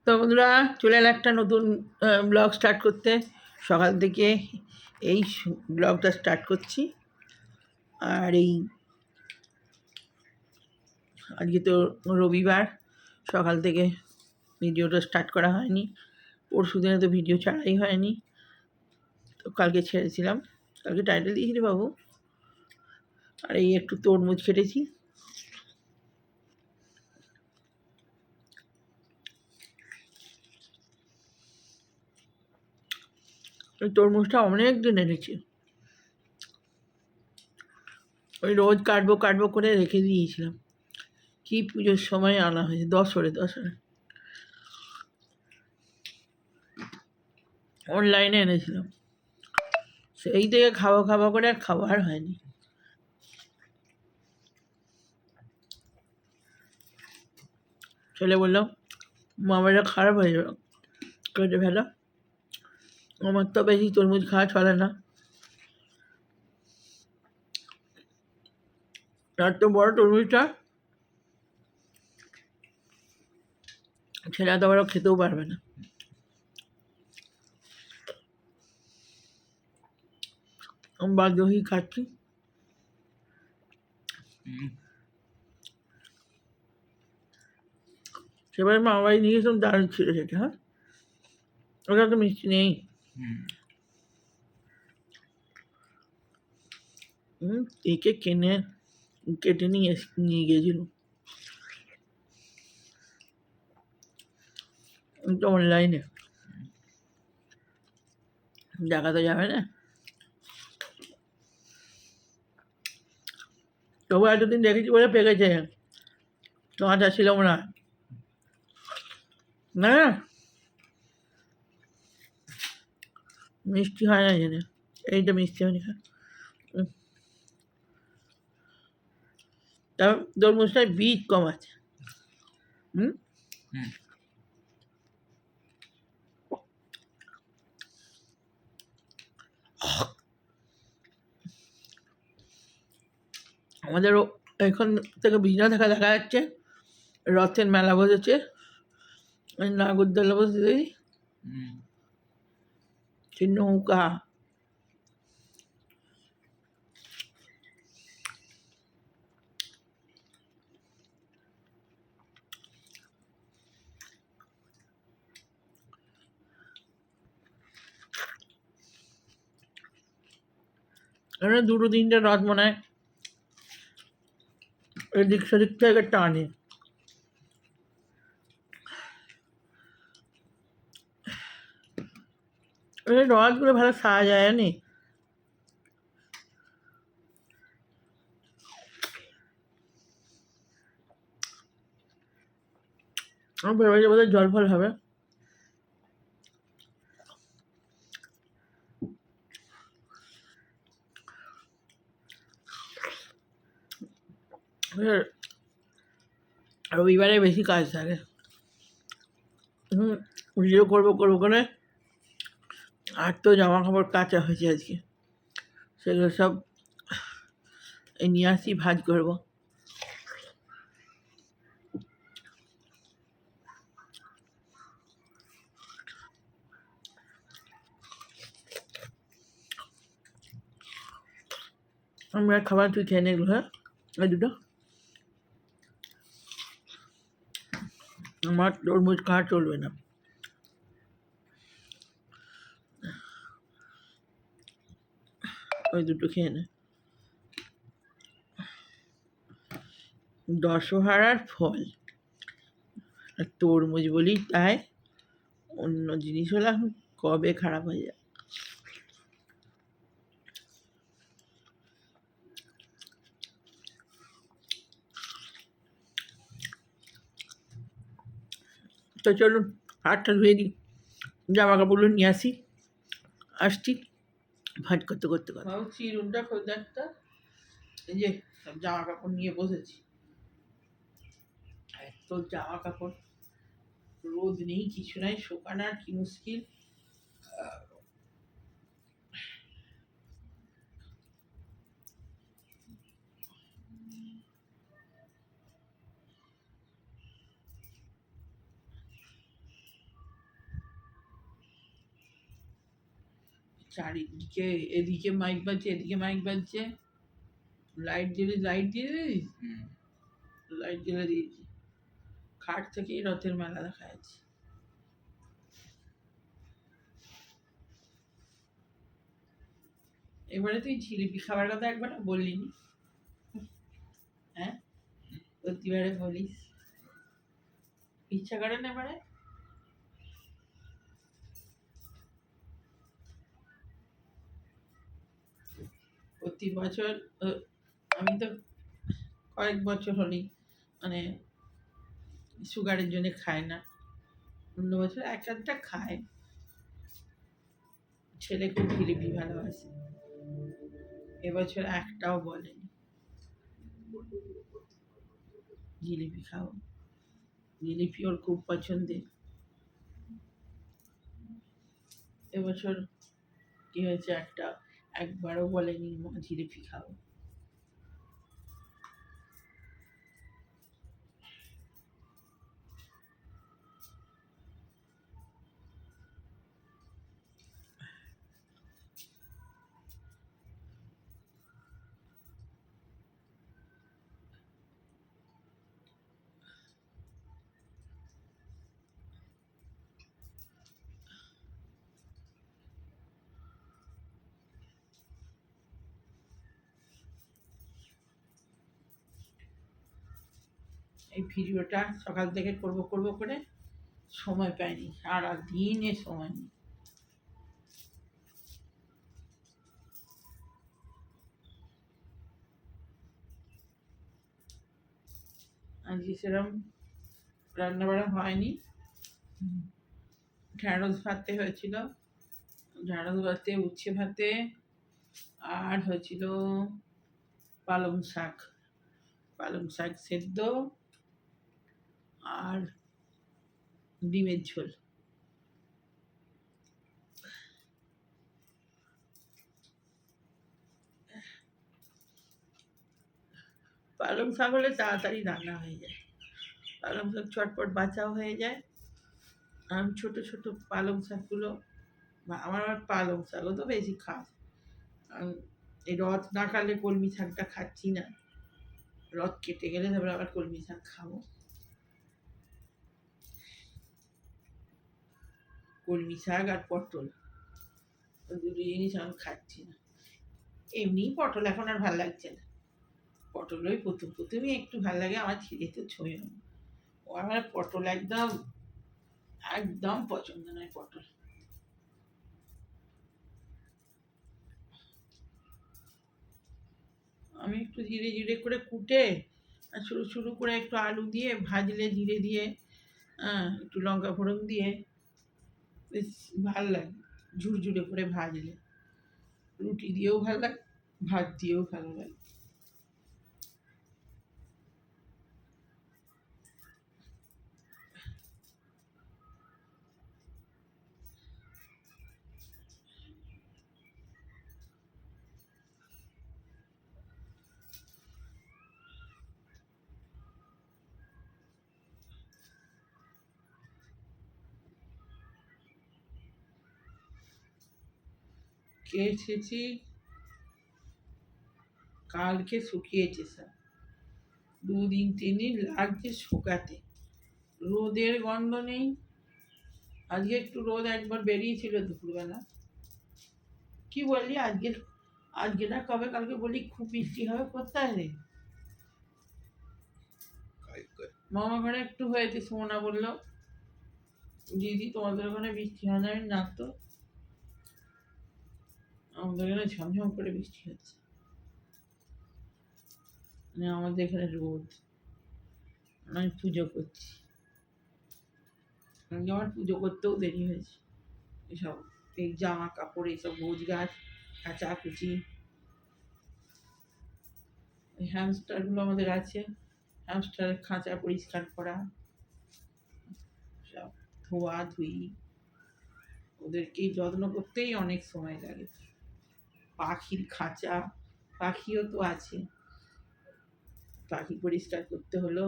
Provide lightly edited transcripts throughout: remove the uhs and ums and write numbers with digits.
তো বন্ধুরা চলে এলাম একটা নতুন ব্লগ স্টার্ট করতে। সকাল থেকে এই ব্লগটা স্টার্ট করছি। আর এই আজকে তো রবিবার, সকাল থেকে ভিডিওটা স্টার্ট করা হয়নি। পরশু দিনে তো ভিডিও ছাড়াই হয়নি, তো কালকে ছেড়েছিলাম। কালকে টাইটেল দিয়েছিলি বাবু। আর এই একটু তরমুজ কেটেছি। ওই তরমুজটা অনেক দিন এনেছি, ওই রোজ কাটবো কাটবো করে রেখে দিয়েছিলাম। কি পুজোর সময় আনা হয়েছে, দশরে অনলাইনে এনেছিলাম। সেই থেকে খাওয়া খাওয়া করে আর খাওয়ার হয়নি। ছেলে বললাম মামাটা খারাপ হয়ে যাবে, কেটে ফেলো। আমার তো বেশি তরমুজ খাওয়া চলে না। আর তো বড় তরমুজটা ছেলে তো আবার খেতেও পারবে না। আমি বাধ্য হয়েই খাচ্ছি। সেবারে মামা বাড়ি নিয়ে গেছিলাম, দারুণ ছিল সেটা। হ্যাঁ, ওটা তো মিষ্টি নেই। একে কেটে নিয়ে গিয়েছিল। তো অনলাইনে দেখা তো যাবে না। তবু এতদিন দেখেছি বলে পেকেছে, কাঁচা ছিল না। না মিষ্টি হয় না জেনে, এইটা মিষ্টি হয়নি। তার তরমুজটায় বীজ কম আছে। আমাদেরও এখন থেকে বিজনা দেখা যাচ্ছে। রথের মেলা বসেছে, নাগরদোলা বসেছে, নৌকা। এখানে দুটো তিনটে রথ মনে হয় এদিক সেদিক থেকে টানে। এই রথগুলো ভালো সাজায়নি। আমি ভেবেছি বোধহয় জল ফল হবে। রবিবারে বেশি কাজ থাকে। ভিডিও করবো করে আর তো জামা কাপড় কাচা হয়েছে আজকে, সেগুলো সব নিয়ে আসি, ভাজ করবো। আমি আর খাবার, তুই খেয়ে নে এগুলো। হ্যাঁ, এই দুটো আমার তরমুজ খাওয়া চলবে না। ওই দুটো খেয়ে নে। দশহারার ফল আর তরমুজ বলি তাই, অন্য জিনিস হলে এখন কবে খারাপ হয়ে যায়। তো চলুন হাতটা ধুয়ে দিই, জামা কাপড়গুলো নিয়ে আসছি ভাজ করতে করতে কথা। চিরুনটা খোঁজে একটা, এই যে সব জামা কাপড় নিয়ে বসেছি। এত জামা কাপড়, রোদ নেই কিছু নাই, শোকানোর কি মুশকিল। চারিদিকে, এদিকে মাইক বাজছে, এদিকে মাইক বাজছে, লাইট দিয়ে দিস, লাইট জ্বেলে দিয়েছি। খাট থেকেই রথের মেলা দেখা যাচ্ছে। এবারে তুই জিলিপি খাবার কথা একবার বললি নি, হ্যাঁ? প্রতিবারে বলিস, ইচ্ছা করে না এবারে? প্রতি বছর আমি তো কয়েক বছর হলেই মানে সুগারের জন্য খায় না, অন্য বছর এক আধটা খায়। ছেলে খুব জিলিপি ভালোবাসে, এবছর একটাও বলেনি জিলিপি খাও। জিলিপি ওর খুব পছন্দের। এবছর কি হয়েছে, একবারও বলেনি মা জিলিপি খাও। এই ভিডিওটা সকাল থেকে করব করে সময় পাইনি, সারা দিনে সময় নেই। আজকে সেরকম রান্নাবাড়া হয়নি। ঢ্যাঁড়স ভাতে হয়েছিল, ঢ্যাঁড়স ভাতে, উচ্ছে ভাতে, আর হয়েছিল পালং শাক, পালং শাক সেদ্ধ, আর ডিমের ঝোল। পালং শাক হলে তাড়াতাড়ি রান্না হয়ে যায়, পালং শাক চটপট বাঁচাও হয়ে যায়। আর ছোট ছোট পালং শাকগুলো, আমার পালং শাকও তো বেশি খাস। এই রথ না কাটলে কলমি শাকটা খাচ্ছি না, রথ কেটে গেলে তারপরে আবার কলমি শাক খাবো। কলমি শাক আর পটল, দুটো জিনিস আমি খাচ্ছি না। এমনি পটল এখন আর ভাল লাগছে না, পটল ওই প্রথমে একটু ভাল লাগে, আমার ছেলে তো ছুঁয়ে না, ও আমার পটল একদম একদম পছন্দ নয় পটল। আমি একটু ধীরে ধীরে করে কুটে আর শুরু শুরু করে একটু আলু দিয়ে ভাজলে, জিরে দিয়ে, একটু লঙ্কা ফোড়ন দিয়ে বেশ ভাল লাগে, ঝুরঝুরে করে ভাজলে। রুটি দিয়েও ভাল লাগে, ভাত দিয়েও ভালো লাগে। কেচেছি, কালকে শুকিয়েছে স্যার, 2-3 দিন লাগছে শুকাতে, রোদের গন্ধ নেই। আজকে একটু রোদ একবার বেরিয়েছিল দুপুরবেলা। কি বললি আজকে, আজকে না কবে কালকে বলি খুব বৃষ্টি হবে, কোথায় রে? মামা ঘরে একটু হয়েছে, সোনা বললো দিদি তোমাদের ওখানে বৃষ্টি হয় না, না তো, আমাদের এখানে ঝমঝম করে বৃষ্টি হচ্ছে, মানে আমাদের এখানে রোদ। আমি পুজো করছি, আমার পুজো করতেও দেরি হয়েছে, এসব এই জামা কাপড় এইসব গোছ গাছ কাচাকুচি, হ্যামস্টারগুলো আমাদের আছে, হ্যামস্টারের খাঁচা পরিষ্কার করা, সব ধোয়া ধুই, ওদেরকেই যত্ন করতেই অনেক সময় লাগে। পাখির খাঁচা, পাখিও তো আছে, পাখি পরিষ্কার করতে হলো,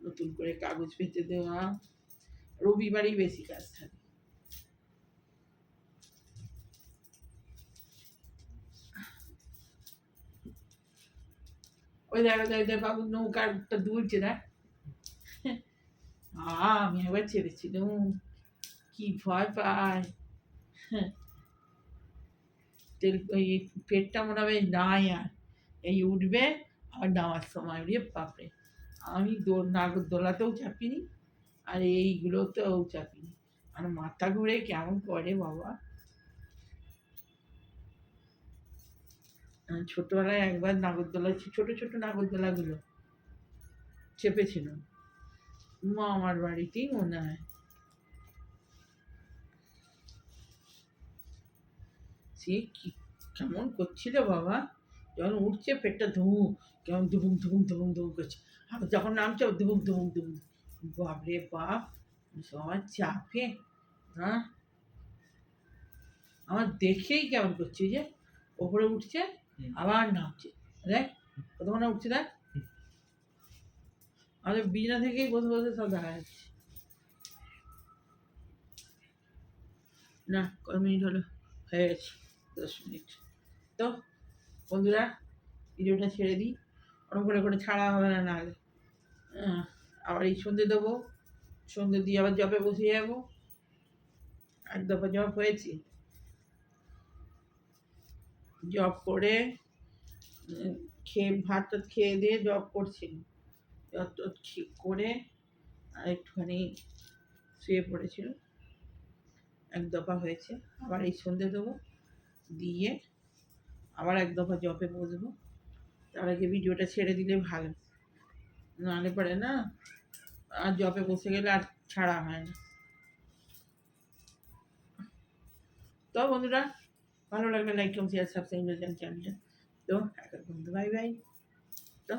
নতুন করে কাগজ পেতে দেওয়া, রবিবারই বেশি কাজ থাকে। ওই দেখো দেখ বাবু নৌকারটা দুলছে না। আমি একবার ছেড়েছিলাম, কি ভয় পায়। হ্যাঁ, তেল ওই পেটটা মনে হবে নাই আর, এই উঠবে আর নামার সময় রে বাপরে। আমি নাগরদোলাতেও চাপিনি আর এইগুলোতেও চাপিনি, আর মাথা ঘুরে কেমন করে বাবা। ছোটবেলায় একবার নাগরদোলা, ছোট ছোট নাগরদোলাগুলো চেপেছিল মামার বাড়িতেই মনে হয়। সে কি কেমন করছিল বাবা, যখন উঠছে পেটটা কেমন ধুবুম ধুবুম ধুবুম ধুবুম করছে, আর যখন নামছে ধুবুম ধুবুম ধুবুম। বাপরে বাপ, সবার চাপে। হ্যাঁ, আমার দেখেই কেমন করছে, যে ওপরে উঠছে আবার নামছে, দেখ কতক্ষণ উঠছে দেখ। আমাদের বিছানা থেকেই বসে বসে সব দেখা যাচ্ছে। না, কয় মিনিট হলো, হয়ে গেছে 10 মিনিট। তো বন্ধুরা, ভিডিওটা ছেড়ে দিই, ওরকম করে ছাড়া হবে না, নাহলে আবার এই সন্ধে দেবো, সন্ধে দিয়ে আবার জবে বসে যাবো। এক দফা জব হয়েছি, জব করে ভাত টাত খেয়ে দিয়ে জব করছিল, জব টব করে আর একটুখানি শুয়ে পড়েছিল। এক দফা হয়েছে, আবার এই সন্ধে দেবো, দিয়ে আবার এক দফা জবে বসবো। তার আগে ভিডিওটা ছেড়ে দিলে ভালো, নাহলে পরে না আর জবে বসে গেলে আর ছাড়া হয় না। তো বন্ধুরা, ভালো লাগলে লাইক কমেন্ট শেয়ার সাবস্ক্রাইব চ্যানেলটা। তো এখন বন্ধু বাই বাই। তো